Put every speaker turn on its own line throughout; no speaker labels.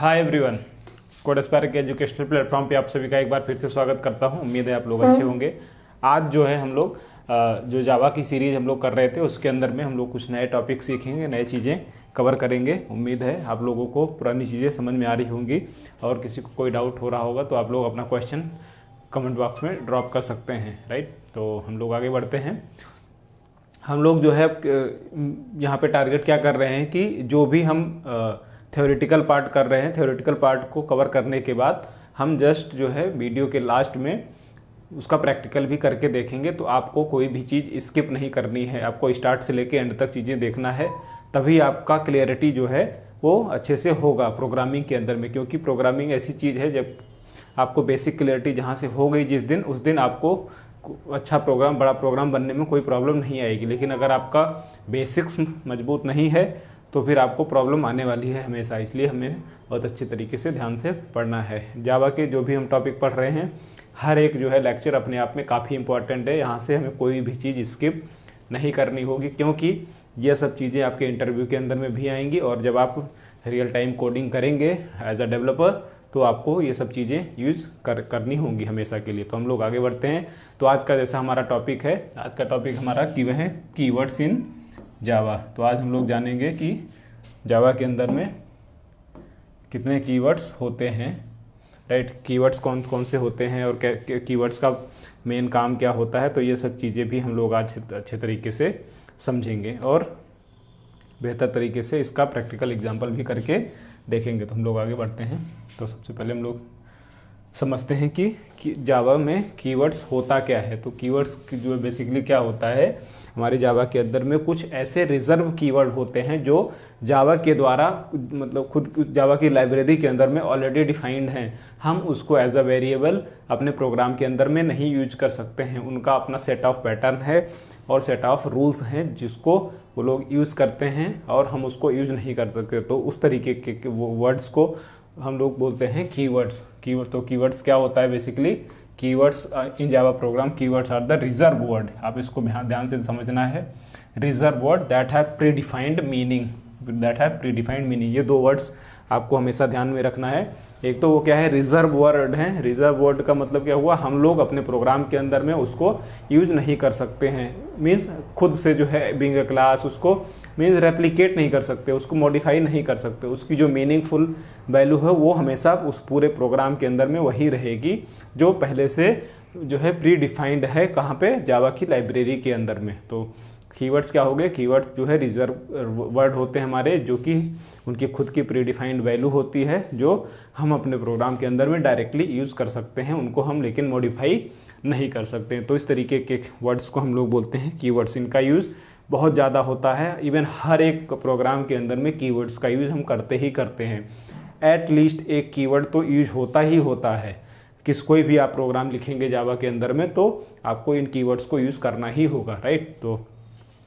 Hi everyone, कोडस्पार्क के educational platform पे आप सभी का एक बार फिर से स्वागत करता हूं। उम्मीद है आप लोग अच्छे होंगे। आज जो है हम लोग जो जावा की सीरीज हम लोग कर रहे थे उसके अंदर में हम लोग कुछ नए टॉपिक सीखेंगे, नए चीज़ें कवर करेंगे। उम्मीद है आप लोगों को पुरानी चीज़ें समझ में आ रही होंगी और किसी को कोई डाउट हो रहा होगा तो आप लोग अपना क्वेश्चन कमेंट बॉक्स में ड्रॉप कर सकते हैं। राइट, तो हम लोग आगे बढ़ते हैं। हम लोग जो है यहाँ पे टारगेट क्या कर रहे हैं कि जो भी हम थ्योरेटिकल पार्ट कर रहे हैं, थ्योरेटिकल पार्ट को कवर करने के बाद हम जस्ट जो है वीडियो के लास्ट में उसका प्रैक्टिकल भी करके देखेंगे। तो आपको कोई भी चीज़ स्किप नहीं करनी है, आपको स्टार्ट से लेके एंड तक चीज़ें देखना है, तभी आपका क्लियरिटी जो है वो अच्छे से होगा प्रोग्रामिंग के अंदर में। क्योंकि प्रोग्रामिंग ऐसी चीज़ है जब आपको बेसिक क्लियरिटी जहाँ से हो गई जिस दिन, उस दिन आपको अच्छा प्रोग्राम, बड़ा प्रोग्राम बनने में कोई प्रॉब्लम नहीं आएगी। लेकिन अगर आपका बेसिक्स मजबूत नहीं है तो फिर आपको प्रॉब्लम आने वाली है हमेशा। इसलिए हमें बहुत अच्छे तरीके से ध्यान से पढ़ना है। जावा के जो भी हम टॉपिक पढ़ रहे हैं, हर एक जो है लेक्चर अपने आप में काफ़ी इंपॉर्टेंट है। यहाँ से हमें कोई भी चीज़ स्किप नहीं करनी होगी, क्योंकि ये सब चीज़ें आपके इंटरव्यू के अंदर में भी आएंगी। और जब आप रियल टाइम कोडिंग करेंगे एज अ डेवलपर तो आपको ये सब चीज़ें यूज़ करनी होंगी हमेशा के लिए। तो हम लोग आगे बढ़ते हैं। तो आज का जैसा हमारा टॉपिक है, आज का टॉपिक हमारा वह है कीवर्ड्स इन जावा। तो आज हम लोग जानेंगे कि जावा के अंदर में कितने कीवर्ड्स होते हैं। राइट, कीवर्ड्स कौन कौन से होते हैं और कीवर्ड्स का मेन काम क्या होता है। तो ये सब चीज़ें भी हम लोग आज अच्छे तरीके से समझेंगे और बेहतर तरीके से इसका प्रैक्टिकल एग्जाम्पल भी करके देखेंगे। तो हम लोग आगे बढ़ते हैं। तो सबसे पहले हम लोग समझते हैं कि जावा में कीवर्ड्स होता क्या है। तो कीवर्ड्स जो बेसिकली क्या होता है, हमारे जावा के अंदर में कुछ ऐसे रिजर्व कीवर्ड होते हैं जो जावा के द्वारा, मतलब खुद जावा की लाइब्रेरी के अंदर में ऑलरेडी डिफाइंड हैं। हम उसको एज अ वेरिएबल अपने प्रोग्राम के अंदर में नहीं यूज कर सकते हैं। उनका अपना सेट ऑफ पैटर्न है और सेट ऑफ रूल्स हैं जिसको वो लोग यूज़ करते हैं और हम उसको यूज़ नहीं कर सकते। तो उस तरीके के वो वर्ड्स को हम लोग बोलते हैं कीवर्ड्स। तो कीवर्ड्स क्या होता है basically, keywords in Java program, keywords are the reserve word. आप इसको ध्यान से समझना है। Reserve word that have predefined meaning, ये दो वर्ड्स आपको हमेशा ध्यान में रखना है। एक तो वो क्या है, रिजर्व वर्ड है। रिजर्व वर्ड का मतलब क्या हुआ, हम लोग अपने प्रोग्राम के अंदर में उसको यूज नहीं कर सकते हैं। मीन्स खुद से जो है बीइंग अ क्लास उसको मीन्स रेप्लिकेट नहीं कर सकते, उसको मॉडिफाई नहीं कर सकते। उसकी जो मीनिंगफुल वैल्यू है वो हमेशा उस पूरे प्रोग्राम के अंदर में वही रहेगी जो पहले से जो है प्री डिफाइंड है। कहाँ पे, जावा की लाइब्रेरी के अंदर में। तो कीवर्ड्स क्या हो गए, कीवर्ड्स जो है रिजर्व वर्ड होते हैं हमारे, जो कि उनकी खुद की प्री डिफाइंड वैल्यू होती है जो हम अपने प्रोग्राम के अंदर में डायरेक्टली यूज़ कर सकते हैं। उनको हम लेकिन मॉडिफाई नहीं कर सकते हैं। तो इस तरीके के वर्ड्स को हम लोग बोलते हैं कीवर्ड्स। इनका यूज़ बहुत ज़्यादा होता है। इवन हर एक प्रोग्राम के अंदर में कीवर्ड्स का यूज़ हम करते ही करते हैं। एट लीस्ट एक कीवर्ड तो यूज होता ही होता है। कोई भी आप प्रोग्राम लिखेंगे जावा के अंदर में तो आपको इन कीवर्ड्स को यूज़ करना ही होगा। राइट, तो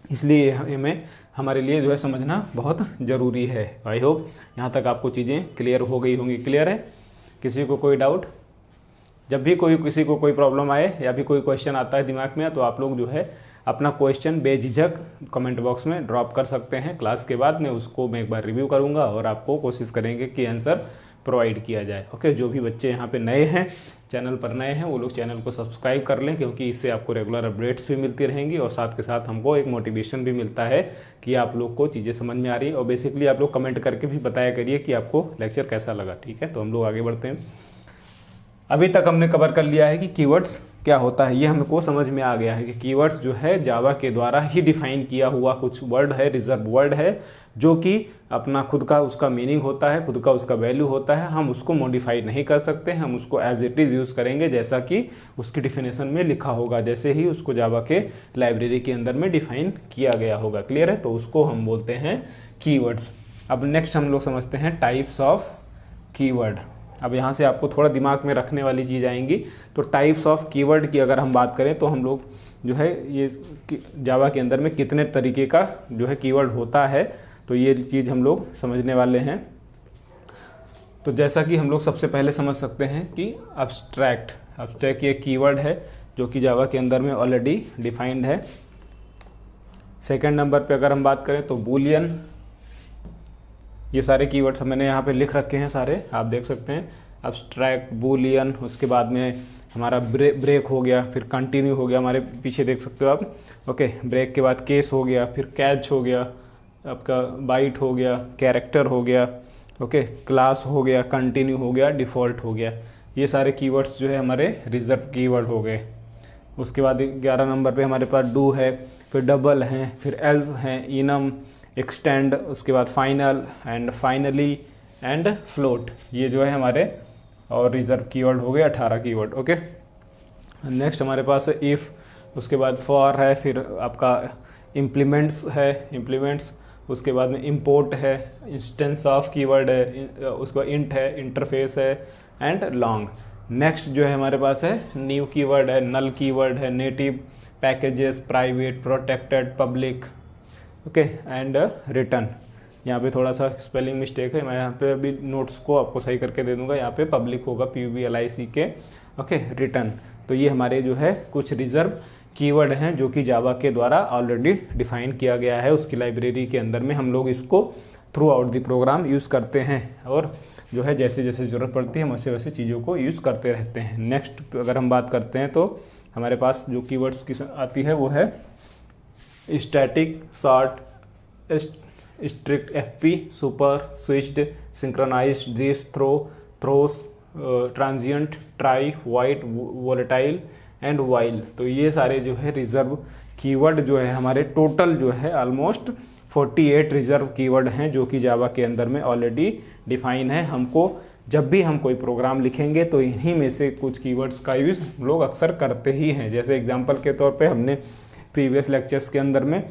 इसलिए हमें हमारे लिए जो है समझना बहुत ज़रूरी है। आई होप यहाँ तक आपको चीज़ें क्लियर हो गई होंगी। क्लियर है? किसी को कोई डाउट? जब भी किसी को कोई प्रॉब्लम आए या भी कोई क्वेश्चन आता है दिमाग में, तो आप लोग जो है अपना क्वेश्चन बेझिझक कमेंट बॉक्स में ड्रॉप कर सकते हैं। क्लास के बाद मैं उसको एक बार रिव्यू करूँगा और आपको कोशिश करेंगे कि आंसर प्रोवाइड किया जाए। ओके, जो भी बच्चे यहाँ पे नए हैं, चैनल पर नए हैं, वो लोग चैनल को सब्सक्राइब कर लें, क्योंकि इससे आपको रेगुलर अपडेट्स भी मिलती रहेंगी और साथ के साथ हमको एक मोटिवेशन भी मिलता है कि आप लोग को चीज़ें समझ में आ रही है। और बेसिकली आप लोग कमेंट करके भी बताया करिए कि आपको लेक्चर कैसा लगा। ठीक है, तो हम लोग आगे बढ़ते हैं। अभी तक हमने कवर कर लिया है कि कीवर्ड्स क्या होता है। ये हमको समझ में आ गया है कि कीवर्ड्स जो है जावा के द्वारा ही डिफाइन किया हुआ कुछ वर्ड है, रिजर्व वर्ड है, जो कि अपना खुद का उसका मीनिंग होता है, खुद का उसका वैल्यू होता है। हम उसको मॉडिफाई नहीं कर सकते, हम उसको एज इट इज़ यूज़ करेंगे जैसा कि उसकी डिफिनेशन में लिखा होगा, जैसे ही उसको जावा के लाइब्रेरी के अंदर में डिफाइन किया गया होगा। क्लियर है? तो उसको हम बोलते हैं कीवर्ड्स। अब नेक्स्ट हम लोग समझते हैं टाइप्स ऑफ कीवर्ड। अब यहाँ से आपको थोड़ा दिमाग में रखने वाली चीज़ आएंगी। तो टाइप्स ऑफ कीवर्ड की अगर हम बात करें तो हम लोग जो है ये जावा के अंदर में कितने तरीके का जो है कीवर्ड होता है, तो ये चीज़ हम लोग समझने वाले हैं। तो जैसा कि हम लोग सबसे पहले समझ सकते हैं कि अब्स्ट्रैक्ट ये कीवर्ड है जो कि जावा के अंदर में ऑलरेडी डिफाइंड है। सेकंड नंबर पे अगर हम बात करें तो बूलियन, ये सारे कीवर्ड्स मैंने यहाँ पे लिख रखे हैं सारे, आप देख सकते हैं। अब्स्ट्रैक्ट, बूलियन, उसके बाद में हमारा ब्रेक हो गया, फिर कंटिन्यू हो गया, हमारे पीछे देख सकते हो आप। ओके, ब्रेक के बाद केस हो गया, फिर कैच हो गया, आपका बाइट हो गया, कैरेक्टर हो गया, ओके, क्लास हो गया, कंटिन्यू हो गया, डिफ़ॉल्ट हो गया। ये सारे कीवर्ड्स जो है हमारे रिजर्व कीवर्ड हो गए। उसके बाद 11 नंबर पे हमारे पास डू है, फिर डबल हैं, फिर एल्स हैं, इनम, एक्सटेंड, उसके बाद final and finally and float. ये जो है हमारे और रिजर्व कीवर्ड हो गए 18 कीवर्ड। ओके, नेक्स्ट हमारे पास है इफ़, उसके बाद फॉर है, फिर आपका इम्प्लीमेंट्स है, इम्प्लीमेंट्स, उसके बाद में इम्पोर्ट है, इंस्टेंस ऑफ कीवर्ड है, उसके बाद इंट है, इंटरफेस है एंड लॉन्ग। नेक्स्ट जो है हमारे पास है न्यू कीवर्ड है, नल कीवर्ड है, native, packages, private, protected, public, okay and return. यहाँ पे थोड़ा सा स्पेलिंग मिस्टेक है, मैं यहाँ पे अभी नोट्स को आपको सही करके दे दूंगा। यहाँ पे पब्लिक होगा PUBLIC, ओके, रिटर्न। तो ये हमारे जो है कुछ रिजर्व कीवर्ड हैं जो कि जावा के द्वारा ऑलरेडी डिफाइन किया गया है। उसकी लाइब्रेरी के अंदर में हम लोग इसको throughout the program use करते हैं और जो है जैसे जैसे ज़रूरत पड़ती है हम वैसे वैसे चीज़ों को यूज़ करते रहते हैं। नेक्स्ट अगर हम बात करते हैं तो हमारे पास जो कीवर्ड्स की आती है वो है static, short, strict, FP, super, switched, synchronized, this, throws, transient, try, white, volatile and while. तो ये सारे जो है रिजर्व कीवर्ड जो है हमारे टोटल जो है ऑलमोस्ट 48 रिजर्व कीवर्ड हैं जो कि जावा के अंदर में ऑलरेडी डिफाइन है। हमको जब भी हम कोई प्रोग्राम लिखेंगे तो इन्हीं में से कुछ कीवर्ड्स का यूज़ हम लोग अक्सर करते ही हैं। जैसे एग्जांपल के तौर पे हमने प्रीवियस लेक्चर्स के अंदर में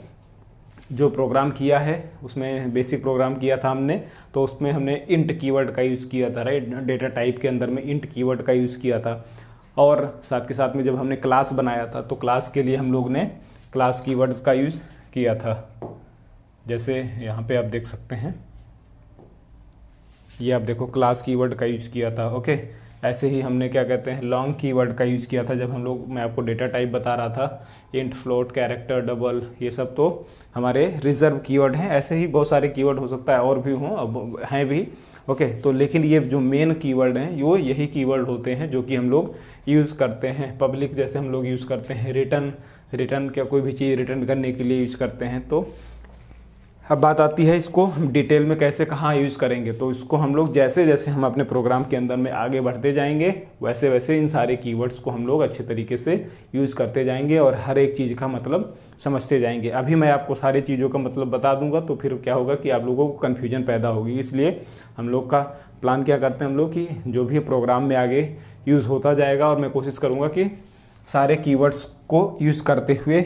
जो प्रोग्राम किया है उसमें बेसिक प्रोग्राम किया था हमने, तो उसमें हमने इंट कीवर्ड का यूज़ किया था, राइट। डेटा टाइप के अंदर में इंट कीवर्ड का यूज़ किया था। और साथ के साथ में जब हमने क्लास बनाया था तो क्लास के लिए हम लोग ने क्लास कीवर्ड्स का यूज़ किया था। जैसे यहाँ पे आप देख सकते हैं, ये आप देखो क्लास कीवर्ड का यूज़ किया था। ओके, ऐसे ही हमने क्या कहते हैं लॉन्ग कीवर्ड का यूज़ किया था जब हम लोग, मैं आपको डेटा टाइप बता रहा था, इंट, फ्लोट, कैरेक्टर, डबल, ये सब तो हमारे रिजर्व कीवर्ड हैं। ऐसे ही बहुत सारे कीवर्ड हो सकता है और भी हों, अब हैं भी। ओके, तो लेकिन ये जो मेन कीवर्ड हैं वो यही कीवर्ड होते हैं जो कि हम लोग यूज़ करते हैं। पब्लिक जैसे हम लोग यूज़ करते हैं, रिटर्न क्या कोई भी चीज़ रिटर्न करने के लिए यूज़ करते हैं। तो अब बात आती है इसको हम डिटेल में कैसे कहाँ यूज़ करेंगे। तो इसको हम लोग जैसे जैसे हम अपने प्रोग्राम के अंदर में आगे बढ़ते जाएंगे वैसे वैसे इन सारे कीवर्ड्स को हम लोग अच्छे तरीके से यूज़ करते जाएंगे और हर एक चीज़ का मतलब समझते जाएंगे। अभी मैं आपको सारी चीज़ों का मतलब बता दूंगा तो फिर क्या होगा कि आप लोगों को कन्फ्यूजन पैदा होगी। इसलिए हम लोग का प्लान क्या करते हैं हम लोग कि जो भी प्रोग्राम में आगे यूज़ होता जाएगा और मैं कोशिश करूँगा कि सारे कीवर्ड्स को यूज़ करते हुए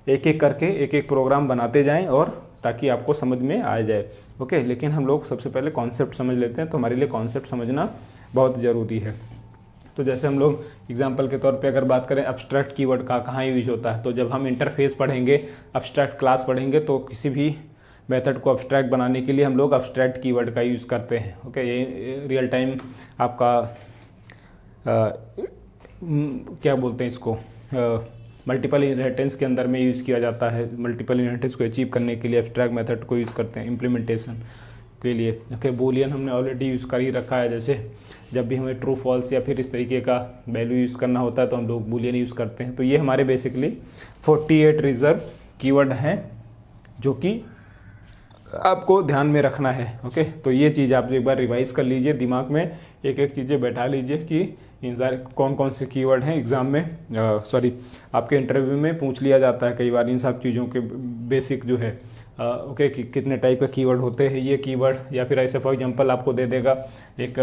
एक एक करके एक एक प्रोग्राम बनाते जाएँ और ताकि आपको समझ में आ जाए। ओके, लेकिन हम लोग सबसे पहले कॉन्सेप्ट समझ लेते हैं। तो हमारे लिए कॉन्सेप्ट समझना बहुत ज़रूरी है। तो जैसे हम लोग एग्जांपल के तौर पे अगर बात करें अब्स्ट्रैक्ट कीवर्ड का कहाँ यूज होता है, तो जब हम इंटरफेस पढ़ेंगे, अब्स्ट्रैक्ट क्लास पढ़ेंगे तो किसी भी मेथड को अब्स्ट्रैक्ट बनाने के लिए हम लोग अब्स्ट्रैक्ट कीवर्ड का यूज़ करते हैं। ओके, ये रियल टाइम आपका क्या बोलते हैं इसको मल्टीपल इनहेरिटेंस के अंदर में यूज़ किया जाता है। मल्टीपल इनहेरिटेंस को अचीव करने के लिए एब्स्ट्रैक्ट मेथड को यूज़ करते हैं इम्प्लीमेंटेशन के लिए। ओके, बूलियन हमने ऑलरेडी यूज़ कर ही रखा है। जैसे जब भी हमें ट्रू फॉल्स या फिर इस तरीके का वैल्यू यूज़ करना होता है तो हम लोग बूलियन यूज़ करते हैं। तो ये हमारे बेसिकली 48 रिजर्व कीवर्ड हैं जो कि आपको ध्यान में रखना है। ओके, तो ये चीज़ आप एक बार रिवाइज कर लीजिए, दिमाग में एक एक चीज़ें बैठा लीजिए कि इन सारे कौन कौन से कीवर्ड हैं। एग्ज़ाम में आपके इंटरव्यू में पूछ लिया जाता है कई बार इन सब चीज़ों के बेसिक जो है ओके कि कितने टाइप के कीवर्ड होते हैं ये कीवर्ड, या फिर ऐसे फॉर एग्जांपल आपको दे देगा एक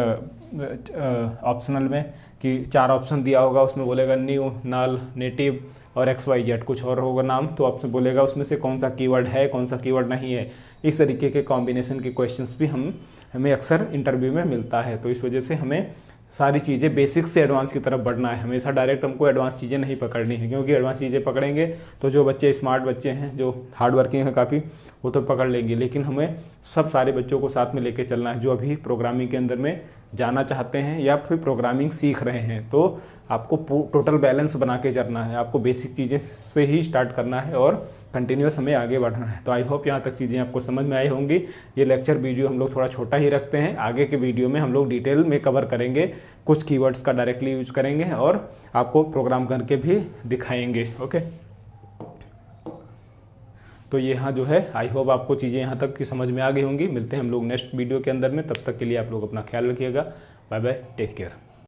ऑप्शनल में कि 4 ऑप्शन दिया होगा, उसमें बोलेगा न्यू, नल, नेटिव और XYZ कुछ और होगा नाम, तो आपसे बोलेगा उसमें से कौन सा कीवर्ड है कौन सा कीवर्ड नहीं है। इस तरीके के कॉम्बिनेशन के क्वेश्चंस भी हमें अक्सर इंटरव्यू में मिलता है। तो इस वजह से हमें सारी चीज़ें बेसिक से एडवांस की तरफ बढ़ना है। हमेशा डायरेक्ट हमको एडवांस चीज़ें नहीं पकड़नी है, क्योंकि एडवांस चीज़ें पकड़ेंगे तो जो बच्चे स्मार्ट बच्चे हैं जो हार्ड वर्किंग हैं काफ़ी वो तो पकड़ लेंगे, लेकिन हमें सब सारे बच्चों को साथ में लेके चलना है जो अभी प्रोग्रामिंग के अंदर में जाना चाहते हैं या फिर प्रोग्रामिंग सीख रहे हैं तो आपको टोटल बैलेंस बना के चलना है। आपको बेसिक चीज़ें से ही स्टार्ट करना है और कंटिन्यूस हमें आगे बढ़ना है। तो आई होप यहाँ तक चीज़ें आपको समझ में आई होंगी। ये लेक्चर वीडियो हम लोग थोड़ा छोटा ही रखते हैं, आगे के वीडियो में हम लोग डिटेल में कवर करेंगे, कुछ कीवर्ड्स का डायरेक्टली यूज करेंगे और आपको प्रोग्राम करके भी दिखाएंगे। ओके, तो ये यहाँ जो है आई होप आपको चीज़ें यहाँ तक की समझ में आ गई होंगी। मिलते हैं हम लोग नेक्स्ट वीडियो के अंदर में, तब तक के लिए आप लोग अपना ख्याल रखिएगा। Bye bye, take care.